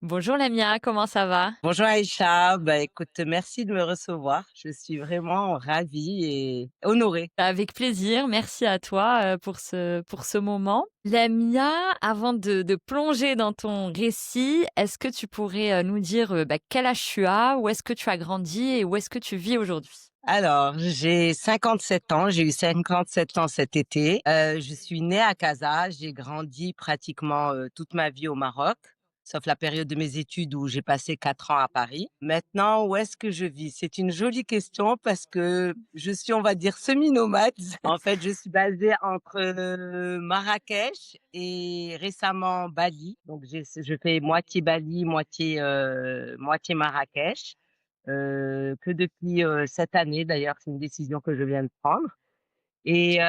Bonjour Lamia, comment ça va? Bonjour Aïcha, bah écoute, merci de me recevoir. Je suis vraiment ravie et honorée. Avec plaisir, merci à toi pour ce moment. Lamia, avant de plonger dans ton récit, est-ce que tu pourrais nous dire quel âge tu as, où est-ce que tu as grandi et où est-ce que tu vis aujourd'hui? Alors, j'ai 57 ans, j'ai eu 57 ans cet été. Je suis née à Casa, j'ai grandi pratiquement toute ma vie au Maroc, sauf la période de mes études où j'ai passé 4 ans à Paris. Maintenant, où est-ce que je vis? C'est une jolie question parce que je suis, on va dire, semi-nomade. En fait, je suis basée entre Marrakech et récemment Bali. Donc, je fais moitié Bali, moitié Marrakech. Que depuis cette année d'ailleurs, c'est une décision que je viens de prendre. Et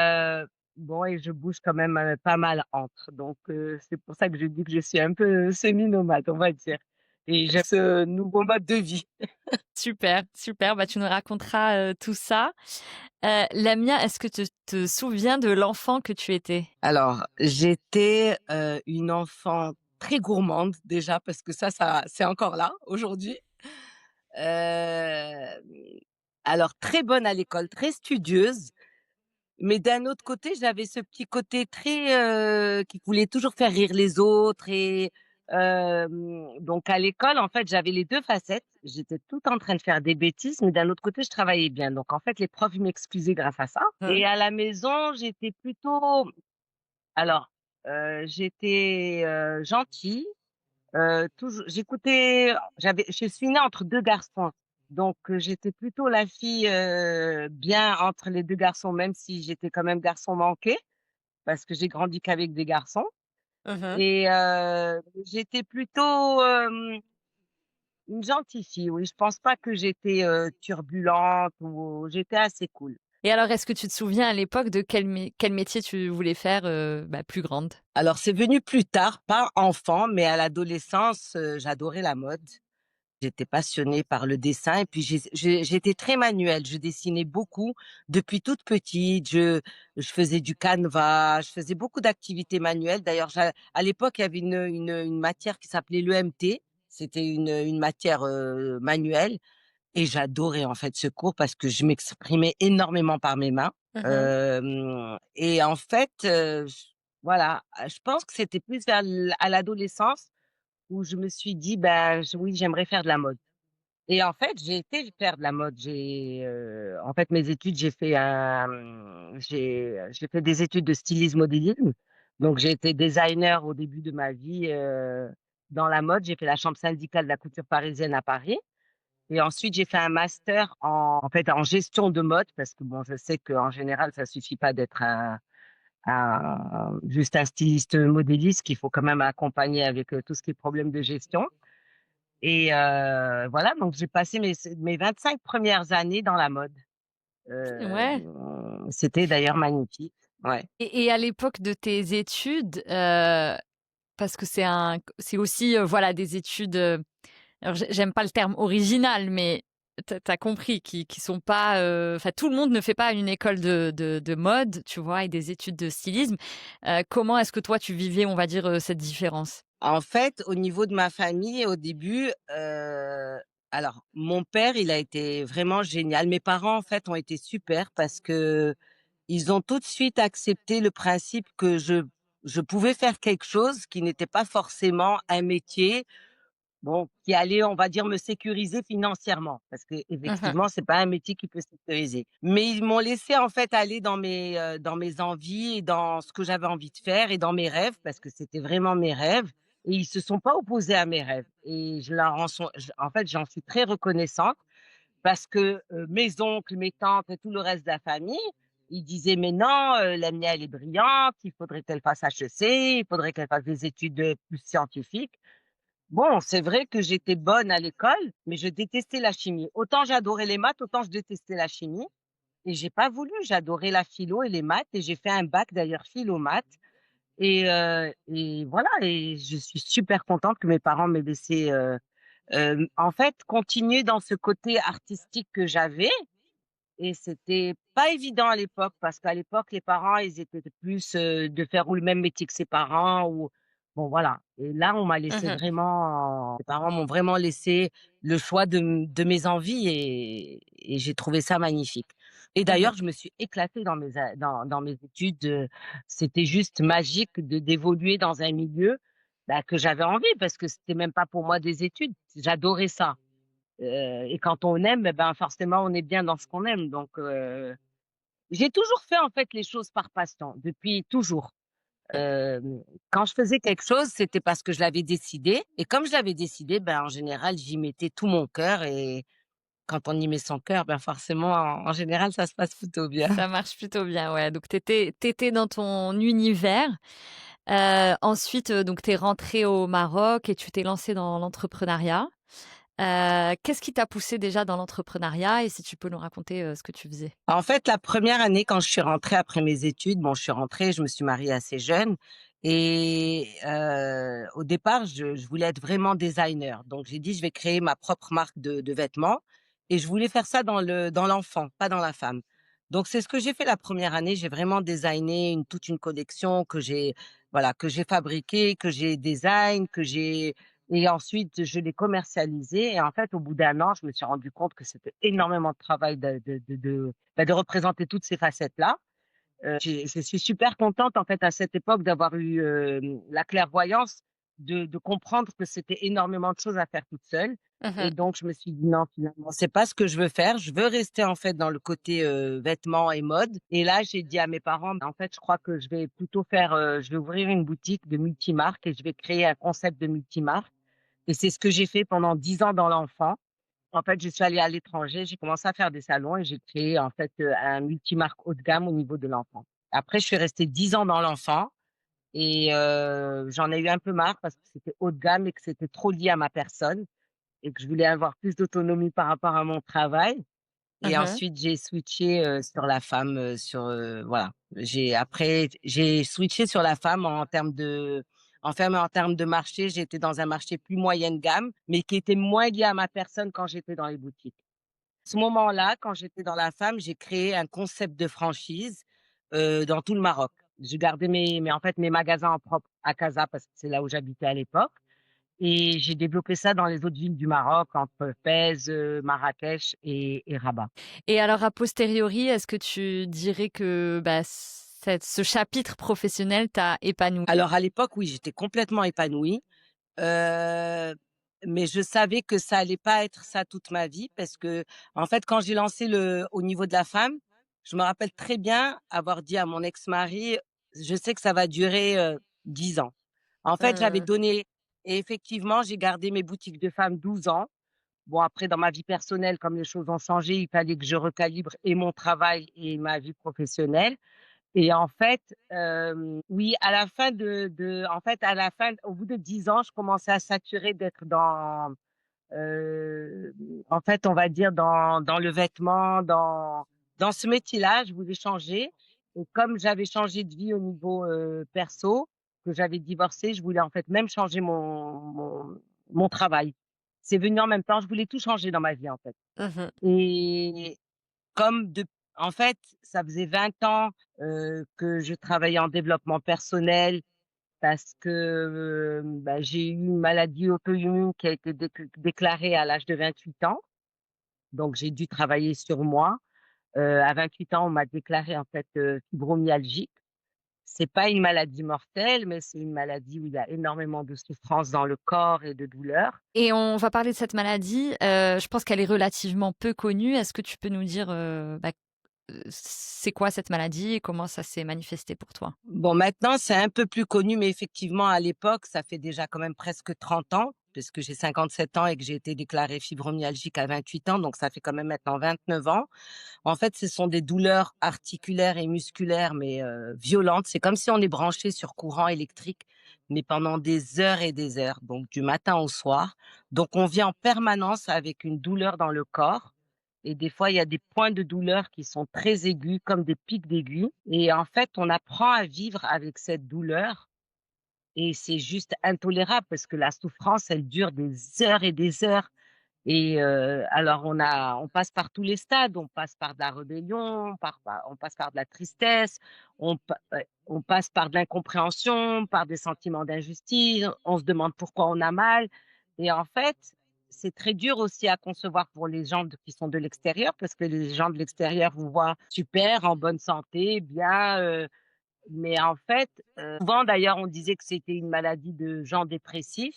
bon, et je bouge quand même pas mal entre. Donc, c'est pour ça que je dis que je suis un peu semi-nomade, on va dire. Et j'aime ce nouveau mode de vie. Super, super, bah, tu nous raconteras tout ça. Lamia, est-ce que tu te souviens de l'enfant que tu étais? Alors, j'étais une enfant très gourmande déjà, parce que ça, c'est encore là aujourd'hui. Euh, alors, très bonne à l'école, très studieuse. Mais d'un autre côté, j'avais ce petit côté très, qui voulait toujours faire rire les autres et donc à l'école, en fait, j'avais les 2 facettes. J'étais tout en train de faire des bêtises, mais d'un autre côté, je travaillais bien. Donc en fait, les profs, ils m'excusaient grâce à ça et à la maison, j'étais plutôt alors, j'étais, gentille, toujours je suis née entre 2 garçons, donc j'étais plutôt la fille, bien entre les 2 garçons, même si j'étais quand même garçon manqué, parce que j'ai grandi qu'avec des garçons Mhm. et j'étais plutôt, une gentille fille, oui. Je pense pas que j'étais, turbulente ou j'étais assez cool. Et alors, est-ce que tu te souviens à l'époque de quel métier tu voulais faire plus grande? Alors c'est venu plus tard, pas enfant, mais à l'adolescence, j'adorais la mode. J'étais passionnée par le dessin et puis j'étais très manuelle. Je dessinais beaucoup depuis toute petite. Je faisais du canevas, je faisais beaucoup d'activités manuelles. D'ailleurs, à l'époque, il y avait une matière qui s'appelait l'EMT. C'était une matière manuelle et j'adorais en fait ce cours parce que je m'exprimais énormément par mes mains. Et en fait, voilà, je pense que c'était plus à l'adolescence où je me suis dit, ben, oui, j'aimerais faire de la mode. Et en fait, j'ai été faire de la mode. En fait, mes études, j'ai fait des études de stylisme modélisme. Donc, j'ai été designer au début de ma vie dans la mode. J'ai fait la chambre syndicale de la couture parisienne à Paris. Et ensuite, j'ai fait un master en fait, en gestion de mode parce que bon, je sais qu'en général, ça suffit pas d'être juste un styliste modéliste qu'il faut quand même accompagner avec tout ce qui est problème de gestion. Et voilà, donc j'ai passé mes 25 premières années dans la mode. Ouais. C'était d'ailleurs magnifique. Ouais. Et à l'époque de tes études, parce que c'est aussi, voilà, des études, alors j'aime pas le terme original, mais tu as compris, qui sont pas, enfin, tout le monde ne fait pas une école de mode, tu vois? Et des études de stylisme. Comment est-ce que toi, tu vivais, on va dire, cette différence? En fait, au niveau de ma famille, au début, alors mon père, il a été vraiment génial. Mes parents, en fait, ont été super parce que ils ont tout de suite accepté le principe que je pouvais faire quelque chose qui n'était pas forcément un métier. Bon, qui allait, on va dire, me sécuriser financièrement parce que Mmh mh. effectivement c'est pas un métier qui peut sécuriser. Mais ils m'ont laissé, en fait, aller dans mes envies et dans ce que j'avais envie de faire et dans mes rêves parce que c'était vraiment mes rêves et ils se sont pas opposés à mes rêves et je leur en sont j en fait, j'en suis très reconnaissante parce que, mes oncles, mes tantes et tout le reste de la famille, ils disaient: «Mais non, la mienne elle est brillante, il faudrait qu'elle fasse HEC, il faudrait qu'elle fasse des études, plus scientifiques». Bon, c'est vrai que j'étais bonne à l'école, mais je détestais la chimie. Autant j'adorais les maths, autant je détestais la chimie et j'ai pas voulu. J'adorais la philo et les maths et j'ai fait un bac d'ailleurs philo-maths et voilà et je suis super contente que mes parents m'aient laissé, en fait, continuer dans ce côté artistique que j'avais et c'était pas évident à l'époque parce qu'à l'époque, les parents, ils étaient plus, de faire ou le même métier que ses parents Bon voilà et là, on m'a laissé Mmh. vraiment mes parents m'ont vraiment laissé le choix de mes envies et j'ai trouvé ça magnifique et Mmh. d'ailleurs, je me suis éclatée dans dans mes études, c'était juste magique d'évoluer dans un milieu, bah, que j'avais envie parce que c'était même pas pour moi des études, j'adorais ça, et quand on aime, et ben, forcément, on est bien dans ce qu'on aime donc j'ai toujours fait, en fait, les choses par passe-temps, depuis toujours. Quand je faisais quelque chose, c'était parce que je l'avais décidé et comme je l'avais décidé, ben, en général, j'y mettais tout mon cœur et quand on y met son cœur, ben, forcément, en général, ça se passe plutôt bien. Ça marche plutôt bien, ouais, donc tu étais dans ton univers. Ensuite, donc tu es rentrée au Maroc et tu t'es lancée dans l'entrepreneuriat. Qu'est-ce qui t'a poussée déjà dans l'entrepreneuriat et si tu peux nous raconter, ce que tu faisais? En fait, la première année, quand je suis rentrée après mes études, bon, je suis rentrée, je me suis mariée assez jeune et au départ, je voulais être vraiment designer. Donc j'ai dit: «Je vais créer ma propre marque de vêtements» et je voulais faire ça dans l'enfant, pas dans la femme. Donc c'est ce que j'ai fait la première année. J'ai vraiment designé toute une collection que j'ai voilà, que j'ai fabriquée, que j'ai design, que j'ai et ensuite, je l'ai commercialisé et en fait, au bout d'un an, je me suis rendu compte que c'était énormément de travail de représenter toutes ces facettes-là. Je suis super contente, en fait, à cette époque d'avoir eu, la clairvoyance de comprendre que c'était énormément de choses à faire toute seule et Mmh. donc je me suis dit: «Non, finalement, c'est pas ce que je veux faire. Je veux rester, en fait, dans le côté, vêtements et mode» et là, j'ai dit à mes parents: «En fait, je crois que je vais plutôt faire, je vais ouvrir une boutique de multimarques et je vais créer un concept de multimarque» et c'est ce que j'ai fait pendant 10 ans dans l'enfant. En fait, je suis allée à l'étranger, j'ai commencé à faire des salons et j'ai créé en fait, un multimarque haut de gamme au niveau de l'enfant. Après, je suis restée 10 ans dans l'enfant et j'en ai eu un peu marre parce que c'était haut de gamme et que c'était trop lié à ma personne et que je voulais avoir plus d'autonomie par rapport à mon travail et Mmh. ensuite j'ai switché, sur la femme, voilà. J'ai switché sur la femme en termes de marché, j'étais dans un marché plus moyenne gamme, mais qui était moins lié à ma personne quand j'étais dans les boutiques. Ce moment-là, quand j'étais dans la femme, j'ai créé un concept de franchise, dans tout le Maroc. J'ai gardé en fait, mes magasins en propre à Casa parce que c'est là où j'habitais à l'époque et j'ai développé ça dans les autres villes du Maroc, entre Fès, Marrakech et Rabat. Et alors a posteriori, est-ce que tu dirais que, bah, ce chapitre professionnel t'a épanoui? Alors à l'époque, oui, j'étais complètement épanouie, heu, mais je savais que ça allait pas être ça toute ma vie parce que, en fait, quand j'ai lancé au niveau de la femme, je me rappelle très bien avoir dit à mon ex-mari: «Je sais que ça va durer, 10 ans». En fait, j'avais Mmh. donné et effectivement, j'ai gardé mes boutiques de femmes 12 ans. Bon après dans ma vie personnelle, comme les choses ont changé, il fallait que je recalibre et mon travail et ma vie professionnelle. Et en fait, oui, à la fin en fait, à la fin, au bout de 10 ans, je commençais à saturer d'être heu, en fait, on va dire dans le vêtement, dans ce métier-là, je voulais changer et comme j'avais changé de vie au niveau, perso, que j'avais divorcé, je voulais en fait même changer mon travail. C'est venu en même temps, je voulais tout changer dans ma vie, en fait Mmh. et comme de en fait, ça faisait 20 ans, que je travaillais en développement personnel parce que, bah, j'ai eu une maladie auto-immune qui a été déclarée à l'âge de 28 ans. Donc j'ai dû travailler sur moi. À 28 ans, on m'a déclaré en fait, fibromyalgique. C'est pas une maladie mortelle, mais c'est une maladie où il y a énormément de souffrance dans le corps et de douleur. Et on va parler de cette maladie, je pense qu'elle est relativement peu connue. Est-ce que tu peux nous dire, bah, c'est quoi cette maladie et comment ça s'est manifesté pour toi? Bon, maintenant, c'est un peu plus connu, mais effectivement, à l'époque, ça fait déjà quand même presque 30 ans, puisque j'ai 57 ans et que j'ai été déclarée fibromyalgique à 28 ans, donc ça fait quand même maintenant 29 ans. En fait, ce sont des douleurs articulaires et musculaires, mais violentes. C'est comme si on est branché sur courant électrique, mais pendant des heures et des heures, donc du matin au soir. Donc on vit en permanence avec une douleur dans le corps et des fois, il y a des points de douleur qui sont très aigus, comme des pics d'aiguille et en fait, on apprend à vivre avec cette douleur et c'est juste intolérable parce que la souffrance, elle dure des heures et des heures et alors on passe par tous les stades, on passe par de la rébellion, on passe par de la tristesse, on passe par de l'incompréhension, par des sentiments d'injustice, on se demande pourquoi on a mal et en fait, c'est très dur aussi à concevoir pour les gens qui sont de l'extérieur parce que les gens de l'extérieur vous voient super, en bonne santé, bien, mais en fait, souvent d'ailleurs on disait que c'était une maladie de gens dépressifs.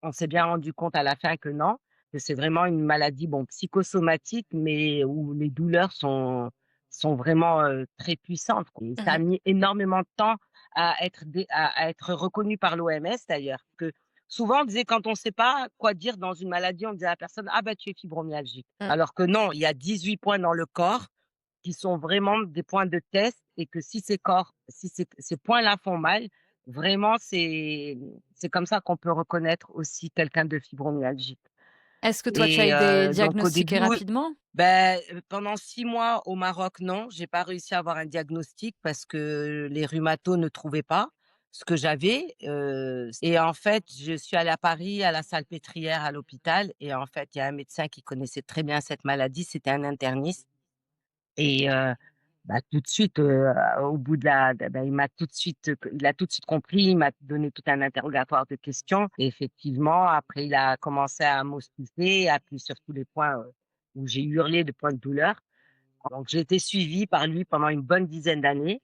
On s'est bien rendu compte à la fin que non, que c'est vraiment une maladie, bon, psychosomatique, mais où les douleurs sont vraiment, très puissantes, quoi et ça a Mmh. mis énormément de temps à être reconnu par l'OMS d'ailleurs, que souvent on disait quand on ne sait pas quoi dire dans une maladie, on disait à la personne: «Ah bah, tu es fibromyalgique». Mmh. Alors que non, il y a 18 points dans le corps qui sont vraiment des points de test et que si ces points-là font mal, vraiment c'est comme ça qu'on peut reconnaître aussi quelqu'un de fibromyalgique Est-ce que toi, tu as et eu des donc au diagnostiqués début, oui, rapidement? pendant 6 mois au Maroc, non, j'ai pas réussi à avoir un diagnostic parce que les rhumatos ne trouvaient pas ce que j'avais, et en fait, je suis allée à Paris, à la Salpêtrière, à l'hôpital et en fait, il y a un médecin qui connaissait très bien cette maladie, c'était un interniste et bah, tout de suite, au bout de bah, il m'a tout de suite, il a tout de suite compris, il m'a donné tout un interrogatoire de questions et effectivement, après il a commencé à m'ausculter, appuyer sur tous les points, où j'ai hurlé de points de douleur. Donc j'ai été suivie par lui pendant une bonne dizaine d'années,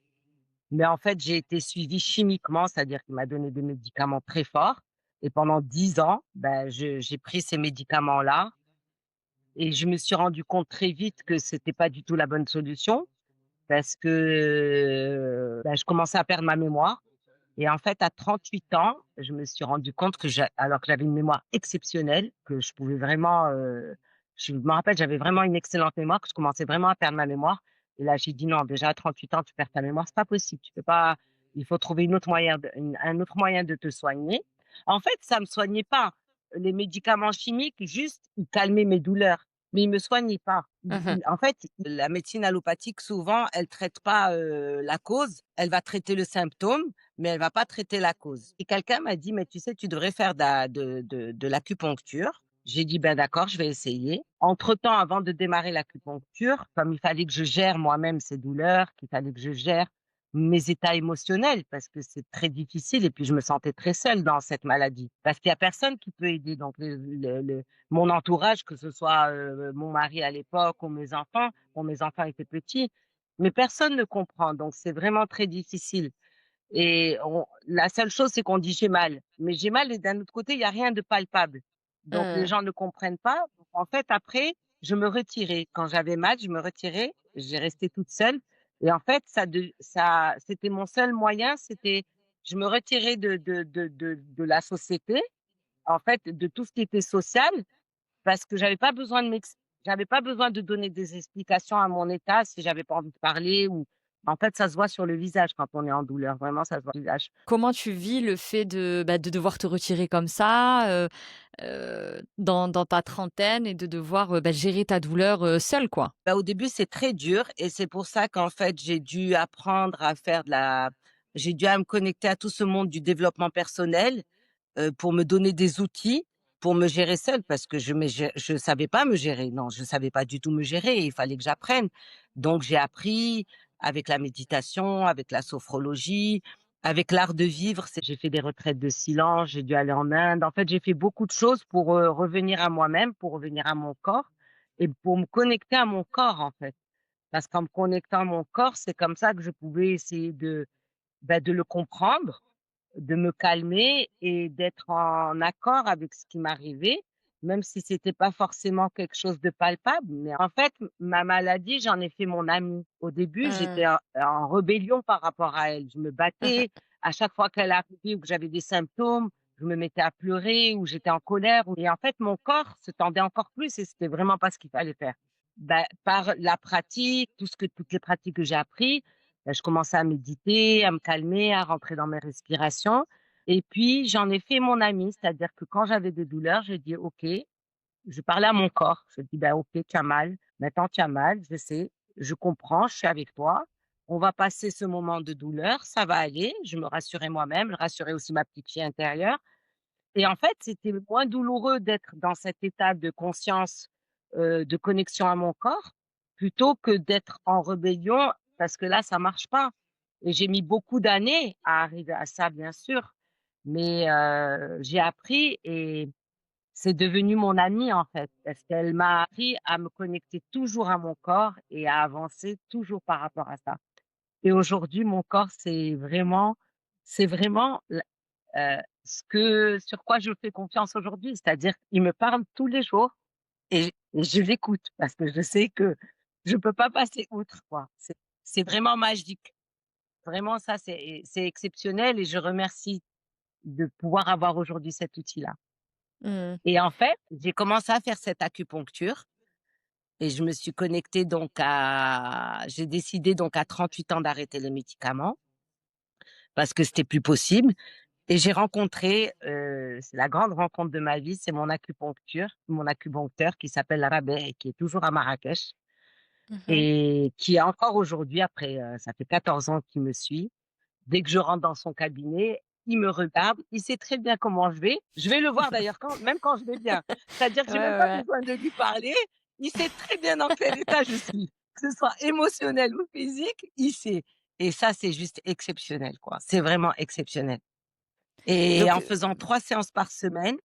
mais en fait, j'ai été suivie chimiquement, c'est-à-dire qu'il m'a donné des médicaments très forts et pendant 10 ans, bah, j'ai pris ces médicaments-là et je me suis rendu compte très vite que c'était pas du tout la bonne solution parce que, bah, je commençais à perdre ma mémoire et en fait, à 38 ans, je me suis rendu compte que alors que j'avais une mémoire exceptionnelle, que je pouvais vraiment, je me rappelle, j'avais vraiment une excellente mémoire, que je commençais vraiment à perdre ma mémoire et là, j'ai dit: «Non, déjà à 38 ans, tu perds ta mémoire, c'est pas possible, tu peux pas, il faut trouver un autre moyen de te soigner». En fait, ça me soignait pas. Les médicaments chimiques, juste, ils calmaient mes douleurs, mais ils me soignaient pas. Mmh. En fait, la médecine allopathique, souvent, elle traite pas, la cause, elle va traiter le symptôme, mais elle va pas traiter la cause et quelqu'un m'a dit: «Mais tu sais, tu devrais faire de l'acupuncture». J'ai dit: «Ben d'accord, je vais essayer». Entre-temps, avant de démarrer l'acupuncture, comme il fallait que je gère moi-même ces douleurs, qu'il fallait que je gère mes états émotionnels parce que c'est très difficile et puis je me sentais très seule dans cette maladie parce qu'il y a personne qui peut aider donc mon entourage, que ce soit, mon mari à l'époque ou mes enfants, bon mes enfants étaient petits, mais personne ne comprend donc c'est vraiment très difficile. Et la seule chose, c'est qu'on dit: «J'ai mal», mais j'ai mal et d'un autre côté, il y a rien de palpable. Donc les Mmh. gens ne comprennent pas. Donc en fait, après, je me retirais. Quand j'avais mal, je me retirais, j'ai resté toute seule et en fait, ça c'était mon seul moyen, c'était je me retirais de la société, en fait, de tout ce qui était social parce que j'avais pas besoin de donner des explications à mon état si j'avais pas envie de parler ou en fait, ça se voit sur le visage quand on est en douleur, vraiment ça se voit sur le visage. Comment tu vis le fait de, bah, de devoir te retirer comme ça, dans ta trentaine et de devoir, bah, gérer ta douleur, seule, quoi? Bah, au début, c'est très dur et c'est pour ça qu'en fait, j'ai dû à me connecter à tout ce monde du développement personnel, pour me donner des outils pour me gérer seule parce que je savais pas me gérer. Non, je savais pas du tout me gérer, il fallait que j'apprenne. Donc j'ai appris avec la méditation, avec la sophrologie, avec l'art de vivre. J'ai fait des retraites de silence, j'ai dû aller en Inde. En fait, j'ai fait beaucoup de choses pour, revenir à moi-même, pour revenir à mon corps et pour me connecter à mon corps, en fait. Parce qu'en me connectant à mon corps, c'est comme ça que je pouvais essayer de le comprendre, de me calmer et d'être en accord avec ce qui m'arrivait, même si c'était pas forcément quelque chose de palpable. Mais en fait, ma maladie, j'en ai fait mon amie. Au début, Mmh. j'étais en rébellion par rapport à elle. Je me Mmh mh. battais. À chaque fois qu'elle arrivait ou que j'avais des symptômes, je me mettais à pleurer ou j'étais en colère et en fait, mon corps se tendait encore plus et c'était vraiment pas ce qu'il fallait faire. Bah, par la pratique, toutes les pratiques que j'ai appris, bah, je commençais à méditer, à me calmer, à rentrer dans mes respirations et puis j'en ai fait mon ami. C'est-à-dire que quand j'avais des douleurs, je dis: «OK», je parlais à mon corps. Je dis: «Bah, OK, tu as mal. Maintenant tu as mal, je sais, je comprends, je suis avec toi. On va passer ce moment de douleur, ça va aller». Je me rassurais moi-même, je rassurais aussi ma petite fille intérieure et en fait, c'était moins douloureux d'être dans cet état de conscience, de connexion à mon corps, plutôt que d'être en rébellion parce que là, ça marche pas et j'ai mis beaucoup d'années à arriver à ça, bien sûr, mais j'ai appris et c'est devenu mon amie, en fait, parce qu'elle m'a appris à me connecter toujours à mon corps et à avancer toujours par rapport à ça. Et aujourd'hui, mon corps, c'est vraiment sur quoi je fais confiance aujourd'hui. C'est-à-dire qu'il me parle tous les jours et je l'écoute parce que je sais que je peux pas passer outre, quoi. C'est vraiment magique. Vraiment ça, c'est exceptionnel et je remercie de pouvoir avoir aujourd'hui cet outil-là. Mmh. Et en fait, j'ai commencé à faire cette acupuncture et je me suis connectée donc à j'ai décidé donc à 38 ans d'arrêter les médicaments parce que c'était plus possible et j'ai rencontré, c'est la grande rencontre de ma vie, c'est mon acupuncteur qui s'appelle Rabais et qui est toujours à Marrakech Mmh. et qui est encore aujourd'hui après, ça fait 14 ans qu'il me suit. Dès que je rentre dans son cabinet, il me regarde, il sait très bien comment je vais. Je vais le voir d'ailleurs quand je vais bien. C'est-à-dire que Ouais, j'ai même ouais, pas ouais. besoin de lui parler, il sait très bien dans quel état je suis. Que ce soit émotionnel ou physique, il sait et ça, c'est juste exceptionnel, quoi. C'est vraiment exceptionnel et Donc en faisant 3 séances par semaine,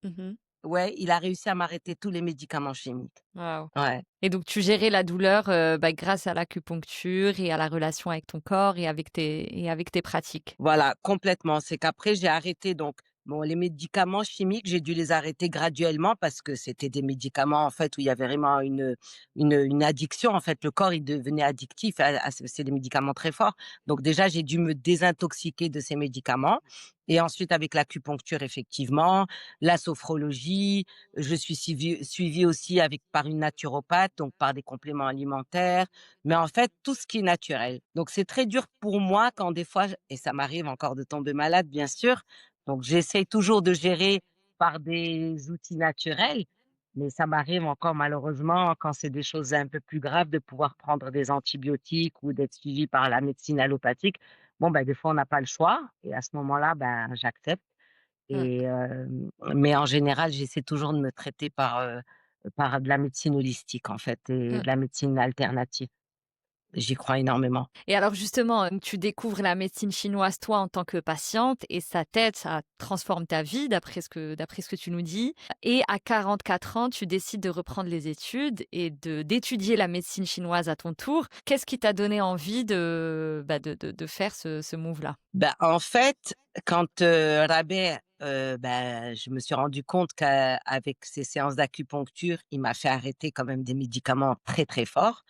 mmh. ouais, il a réussi à m'arrêter tous les médicaments chimiques. Waouh. Ouais. Et donc tu gérais la douleur, bah, grâce à l'acupuncture et à la relation avec ton corps et avec tes pratiques? Voilà, complètement. C'est qu'après j'ai arrêté donc bon les médicaments chimiques, j'ai dû les arrêter graduellement parce que c'était des médicaments en fait où il y avait vraiment une addiction. En fait, le corps il devenait addictif à c'est des médicaments très forts. Donc déjà, j'ai dû me désintoxiquer de ces médicaments et ensuite avec l'acupuncture effectivement, la sophrologie, je suis suivie aussi avec par une naturopathe, donc par des compléments alimentaires. Mais en fait, tout ce qui est naturel. Donc c'est très dur pour moi quand des fois et ça m'arrive encore de tomber malade, bien sûr. Donc j'essaye toujours de gérer par des outils naturels, mais ça m'arrive encore malheureusement quand c'est des choses un peu plus graves de pouvoir prendre des antibiotiques ou d'être suivi par la médecine allopathique. Bon, ben, des fois on n'a pas le choix et à ce moment-là, ben, j'accepte Mmh. et mais en général, j'essaie toujours de me traiter par de la médecine holistique en fait et Mmh. de la médecine alternative. J'y crois énormément. Et alors justement, tu découvres la médecine chinoise, toi, en tant que patiente et ça t'aide, ça transforme ta vie d'après ce que tu nous dis et à 44 ans, tu décides de reprendre les études et d'étudier la médecine chinoise à ton tour. Qu'est-ce qui t'a donné envie de faire ce move-là? Bah, en fait, quand, Rabais, je me suis rendu compte qu'avec ces séances d'acupuncture, il m'a fait arrêter quand même des médicaments très, très forts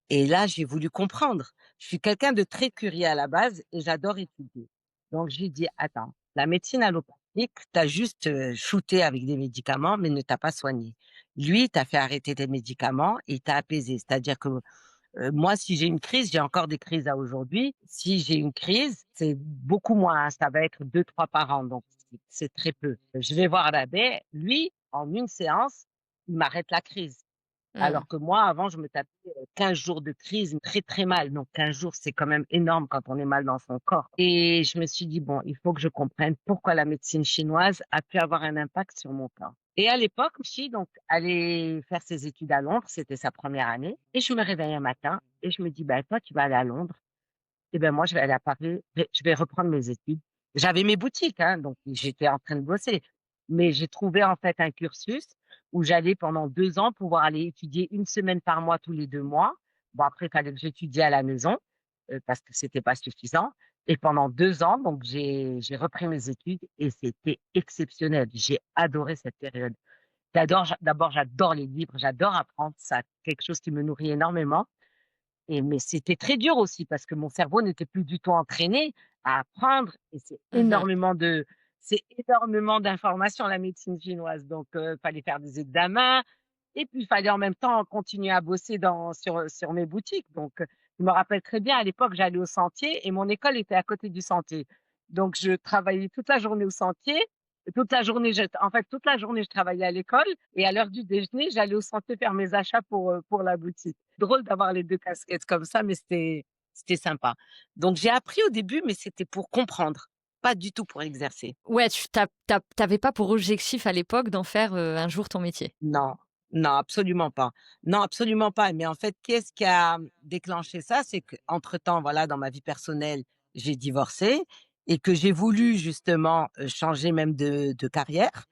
et là, j'ai voulu comprendre. Je suis quelqu'un de très curieux à la base et j'adore étudier. Donc j'ai dit: «Attends, la médecine allopathique t'a juste, shooté avec des médicaments mais ne t'a pas soigné. Lui, il t'a fait arrêter des médicaments et il t'a apaisé. C'est-à-dire que moi, si j'ai une crise, j'ai encore des crises à aujourd'hui. Si j'ai une crise, c'est beaucoup moins, hein, ça va être 2-3 par an, donc c'est très peu. Je vais voir l'abbé, lui, en une séance, il m'arrête la crise. Mmh. Alors que moi, avant, je me tapais, 15 jours de crise, très, très mal. Donc 15 jours, c'est quand même énorme quand on est mal dans son corps et je me suis dit: «Bon, il faut que je comprenne pourquoi la médecine chinoise a pu avoir un impact sur mon corps» et à l'époque, aussi, donc allait faire ses études à Londres, c'était sa première année et je me réveille un matin et je me dis: «Bah, toi, tu vas aller à Londres et ben, moi, je vais aller à Paris, je vais reprendre mes études». J'avais mes boutiques, hein, donc j'étais en train de bosser. Mais j'ai trouvé, en fait, un cursus où j'allais pendant 2 ans pouvoir aller étudier une semaine par mois tous les 2 mois. Bon, après, il fallait que j'étudie à la maison, parce que c'était pas suffisant et pendant 2 ans, donc j'ai repris mes études et c'était exceptionnel. J'ai adoré cette période. J'adore les livres, j'adore apprendre, ça quelque chose qui me nourrit énormément et mais c'était très dur aussi parce que mon cerveau n'était plus du tout entraîné à apprendre et Mmh. c'est énormément d'informations la médecine chinoise donc fallait faire des examens et puis il fallait en même temps continuer à bosser sur mes boutiques donc je me rappelle très bien à l'époque, j'allais au Sentier et mon école était à côté du Sentier. Donc je travaillais toute la journée au Sentier, toute la journée je travaillais à l'école et à l'heure du déjeuner, j'allais au Sentier faire mes achats pour la boutique. Drôle d'avoir les 2 casquettes comme ça, mais c'était sympa. Donc j'ai appris au début, mais c'était pour comprendre. pas du tout pour exercer. Ouais, tu pas pour objectif à l'époque d'en faire, un jour ton métier? Non, non, absolument pas. Non, absolument pas. Mais en fait, qu'est-ce qui a déclenché ça? C'est qu'entre-temps, voilà, dans ma vie personnelle, j'ai divorcé et que j'ai voulu justement, changer même de carrière.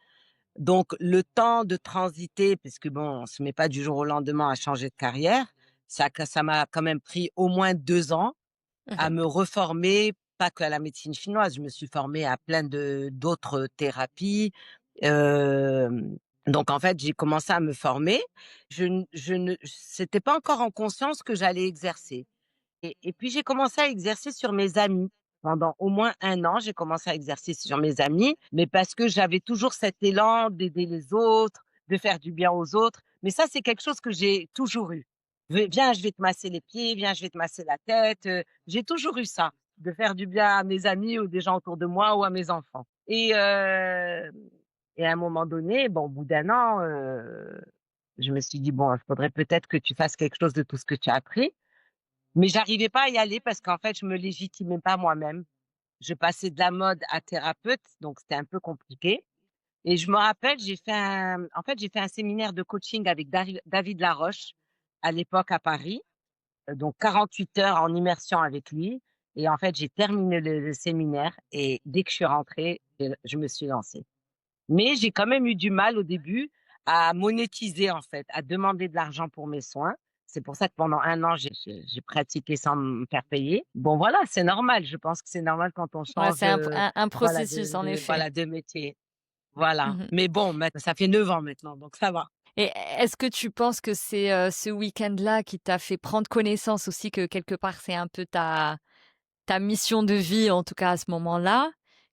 Donc le temps de transiter, parce que bon, on se met pas du jour au lendemain à changer de carrière, ça m'a quand même pris au moins 2 ans Mmh. à me reformer, pas qu'à la médecine chinoise, je me suis formée à plein de d'autres thérapies. Hem, donc en fait, j'ai commencé à me former. Je ne C'était pas encore en conscience que j'allais exercer. Et puis j'ai commencé à exercer sur mes amis. Pendant au moins 1 an, j'ai commencé à exercer sur mes amis, mais parce que j'avais toujours cet élan d'aider les autres, de faire du bien aux autres. Mais ça, c'est quelque chose que j'ai toujours eu. «Viens, je vais te masser les pieds, viens, je vais te masser la tête», j'ai toujours eu ça, de faire du bien à mes amis ou des gens autour de moi ou à mes enfants. Et à un moment donné, bon, au bout d'1 an, je me suis dit: «Bon, il faudrait peut-être que tu fasses quelque chose de tout ce que tu as appris». Mais j'arrivais pas à y aller parce qu'en fait, je me légitimais pas moi-même. Je passais de la mode à thérapeute, donc c'était un peu compliqué. Et je me rappelle, j'ai fait un séminaire de coaching avec David Laroche, à l'époque à Paris, donc 48 heures en immersion avec lui. Et en fait, j'ai terminé le séminaire et dès que je suis rentrée, je me suis lancée. Mais j'ai quand même eu du mal au début à monétiser, en fait, à demander de l'argent pour mes soins. C'est pour ça que pendant 1 an, j'ai pratiqué sans me faire payer. Bon voilà, c'est normal, je pense que c'est normal quand on Ouais, change, c'est un voilà processus en voilà effet. de métier. Voilà. Mmh. Mais bon, maint ça fait 9 ans maintenant, donc ça va. Et est-ce que tu penses que c'est, ce week-end-là qui t'a fait prendre connaissance aussi que quelque part c'est un peu ta mission de vie, en tout cas à ce moment-là?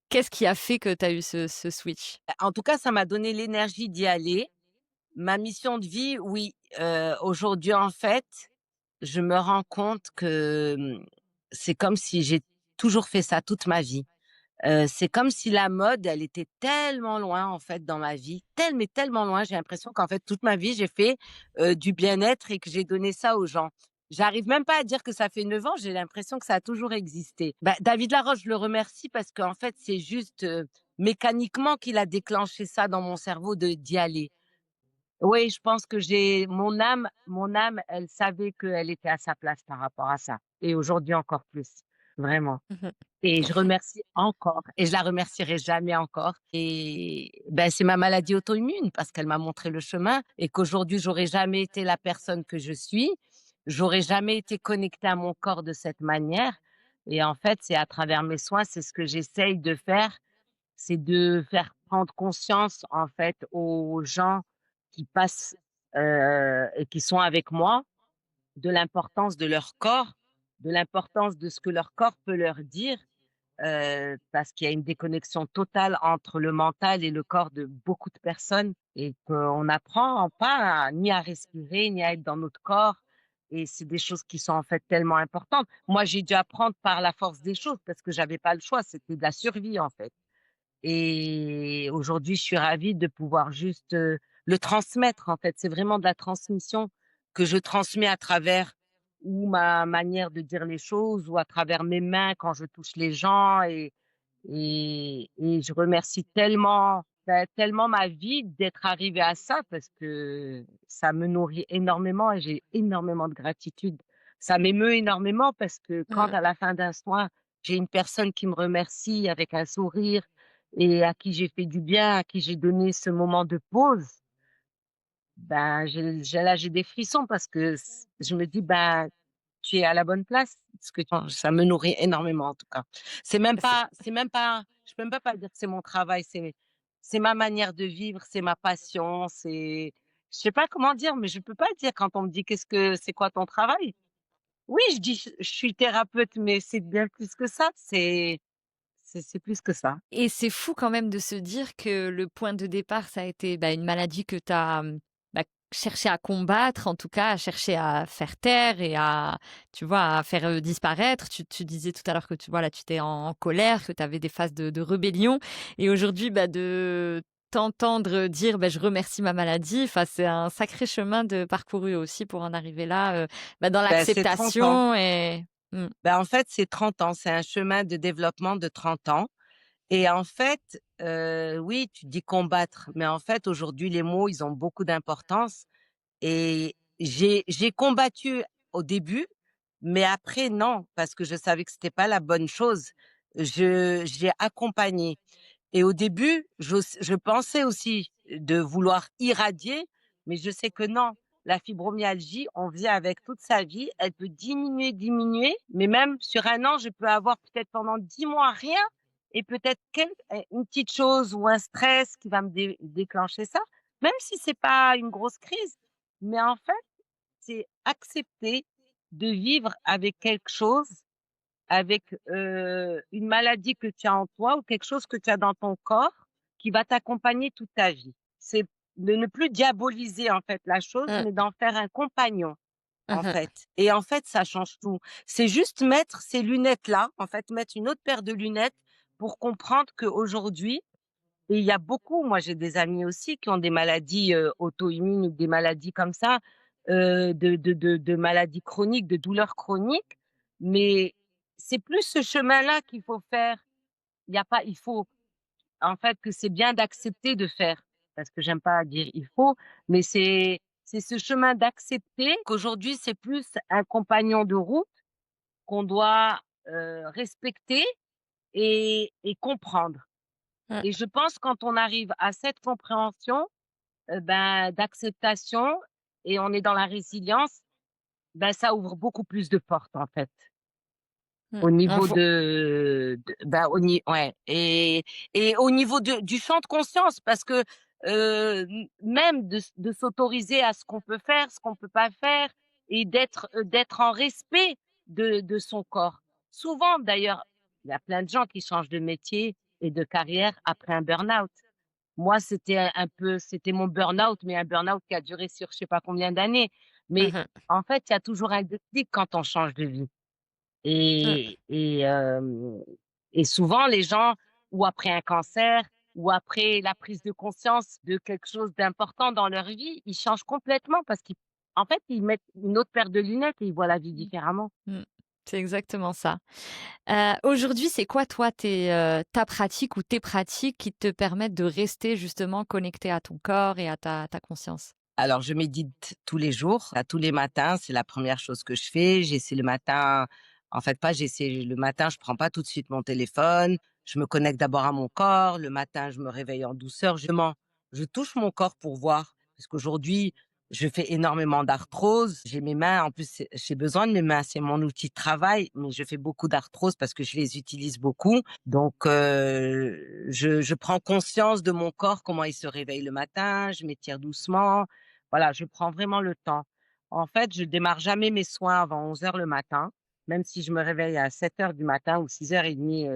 Qu'est-ce qui a fait que tu as eu ce switch? En tout cas, ça m'a donné l'énergie d'y aller. Ma mission de vie, oui, aujourd'hui, en fait, je me rends compte que, c'est comme si j'ai toujours fait ça toute ma vie. C'est comme si la mode, elle était tellement loin, en fait, dans ma vie, mais tellement loin. J'ai l'impression qu'en fait, toute ma vie, j'ai fait, du bien-être et que j'ai donné ça aux gens. J'arrive même pas à dire que ça fait 9 ans, j'ai l'impression que ça a toujours existé. Bah, David Laroche, je le remercie parce qu'en fait, c'est juste, mécaniquement qu'il a déclenché ça dans mon cerveau de d'y aller. Oui, je pense que j'ai mon âme, elle savait qu'elle était à sa place par rapport à ça et aujourd'hui encore plus, vraiment. Mmh. Et je remercie encore et je la remercierai jamais encore. Et ben, c'est ma maladie auto-immune parce qu'elle m'a montré le chemin et qu'aujourd'hui j'aurais jamais été la personne que je suis. J'aurais jamais été connectée à mon corps de cette manière. Et en fait, c'est à travers mes soins, c'est ce que j'essaye de faire, c'est de faire prendre conscience, en fait, aux gens qui passent, et qui sont avec moi, de l'importance de leur corps, de l'importance de ce que leur corps peut leur dire. Parce qu'il y a une déconnexion totale entre le mental et le corps de beaucoup de personnes et qu'on n'apprend pas ni à respirer, ni à être dans notre corps. Et c'est des choses qui sont en fait tellement importantes. Moi, j'ai dû apprendre par la force des choses parce que j'avais pas le choix, c'était de la survie en fait. Et aujourd'hui, je suis ravie de pouvoir juste, le transmettre en fait. C'est vraiment de la transmission que je transmets à travers ou ma manière de dire les choses ou à travers mes mains quand je touche les gens. Et je remercie tellement, bah, tellement ma vie d'être arrivée à ça parce que ça me nourrit énormément et j'ai énormément de gratitude. Ça m'émeut énormément parce que quand Mmh. à la fin d'un soin, j'ai une personne qui me remercie avec un sourire et à qui j'ai fait du bien, à qui j'ai donné ce moment de pause, ben, j'ai des frissons parce que je me dis: «Ben, tu es à la bonne place». Parce que ça me nourrit énormément en tout cas. C'est C'est même pas je peux même pas dire que c'est mon travail, c'est ma manière de vivre, c'est ma passion, je sais pas comment dire, mais je peux pas dire quand on me dit: C'est quoi ton travail?» Oui, je dis: Je suis thérapeute», mais c'est bien plus que ça, c'est plus que ça. Et c'est fou quand même de se dire que le point de départ, ça a été, bah, une maladie que tu as, bah, cherché à combattre, en tout cas, à chercher à faire taire et à, tu vois, à faire, disparaître. Tu disais tout à l'heure que voilà, tu étais en colère, que tu avais des phases de rébellion et aujourd'hui, bah, de t'entendre dire: «Bah, je remercie ma maladie», enfin, c'est un sacré chemin de parcouru aussi pour en arriver là, bah, dans Ben, c'est 30 ans. l'acceptation et mmh. Ben, en fait, c'est 30 ans, c'est un chemin de développement de 30 ans. et en fait, oui, tu dis combattre, mais en fait, aujourd'hui, les mots, ils ont beaucoup d'importance et j'ai combattu au début, mais après non, parce que je savais que c'était pas la bonne chose. J'ai accompagné. Et au début, je pensais aussi de vouloir irradier, mais je sais que non. La fibromyalgie, on vit avec toute sa vie. Elle peut diminuer, diminuer, mais même sur un an, je peux avoir peut-être pendant 10 mois rien et peut-être une petite chose ou un stress qui va me déclencher ça, même si c'est pas une grosse crise. Mais en fait, c'est accepter de vivre avec quelque chose, avec, une maladie que tu as en toi ou quelque chose que tu as dans ton corps qui va t'accompagner toute ta vie. C'est de ne plus diaboliser, en fait, la chose, Mmh. mais d'en faire un compagnon, en Mmh. fait, et en fait, ça change tout. C'est juste mettre ces lunettes-là, en fait, mettre une autre paire de lunettes pour comprendre qu'aujourd'hui et il y a beaucoup moi, j'ai des amis aussi qui ont des maladies, auto-immunes ou des maladies comme ça, de maladies chroniques, de douleurs chroniques, mais c'est plus ce chemin-là qu'il faut faire. Il y a pas il faut en fait, que c'est bien d'accepter de faire, parce que j'aime pas dire «il faut», mais c'est ce chemin d'accepter qu'aujourd'hui, c'est plus un compagnon de route qu'on doit, respecter et comprendre. Mmh. Et je pense quand on arrive à cette compréhension, ben, d'acceptation et on est dans la résilience, ben, ça ouvre beaucoup plus de portes, en fait. Mmh. Au On niveau vo de bah, au ni ouais et au niveau de du champ de conscience parce que, même de s'autoriser à ce qu'on peut faire, ce qu'on peut pas faire et d'être en respect de son corps. Souvent d'ailleurs, il y a plein de gens qui changent de métier et de carrière après un burn-out. Moi, c'était c'était mon burn-out, mais un burn-out qui a duré sur je sais pas combien d'années. Mais Mmh. en fait, il y a toujours un déclic quand on change de vie. Mmh. Et souvent les gens ou après un cancer ou après la prise de conscience de quelque chose d'important dans leur vie, ils changent complètement parce qu'en fait, ils mettent une autre paire de lunettes et ils voient la vie différemment. Mmh. C'est exactement ça. Aujourd'hui, c'est quoi toi ta pratique ou tes pratiques qui te permettent de rester justement connecté à ton corps et à ta conscience? Alors je médite tous les jours, à tous les matins, c'est la première chose que je fais. J'essaie le matin en fait pas j'essaie, le matin, je prends pas tout de suite mon téléphone, je me connecte d'abord à mon corps. Le matin, je me réveille en douceur, je touche mon corps pour voir. Parce qu'aujourd'hui, je fais énormément d'arthrose. J'ai mes mains, en plus, j'ai besoin de mes mains, c'est mon outil de travail, mais je fais beaucoup d'arthrose parce que je les utilise beaucoup. Donc, je prends conscience de mon corps, comment il se réveille le matin, je m'étire doucement. Voilà, je prends vraiment le temps. En fait, je démarre jamais mes soins avant 11 heures le matin, même si je me réveille à 7 heures du matin ou 6h30,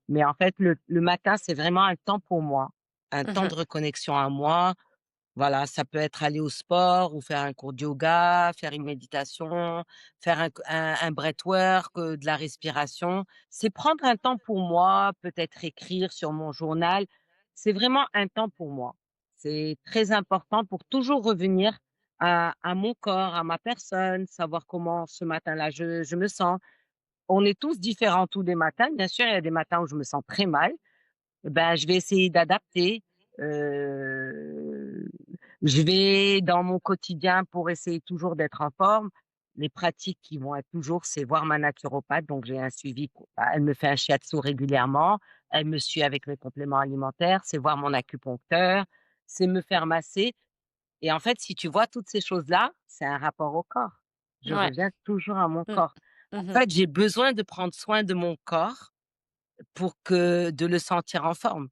mais en fait, le matin, c'est vraiment un temps pour moi, un temps Mmh. de reconnexion à moi. Voilà, ça peut être aller au sport ou faire un cours de yoga, faire une méditation, faire un breathwork, de la respiration. C'est prendre un temps pour moi, peut-être écrire sur mon journal. C'est vraiment un temps pour moi. C'est très important pour toujours revenir à mon corps, à ma personne, savoir comment ce matin-là je me sens. On est tous différents tous les matins. Bien sûr, il y a des matins où je me sens très mal. Ben, je vais essayer d'adapter. Heu, je vais dans mon quotidien pour essayer toujours d'être en forme. Les pratiques qui vont être toujours, c'est voir ma naturopathe, donc j'ai un suivi elle me fait un shiatsu régulièrement, elle me suit avec mes compléments alimentaires, c'est voir mon acupuncteur, c'est me faire masser et en fait, si tu vois toutes ces choses-là, c'est un rapport au corps. Je Ouais. reviens toujours à mon Mmh. corps. En Mmh. fait, j'ai besoin de prendre soin de mon corps pour que de le sentir en forme.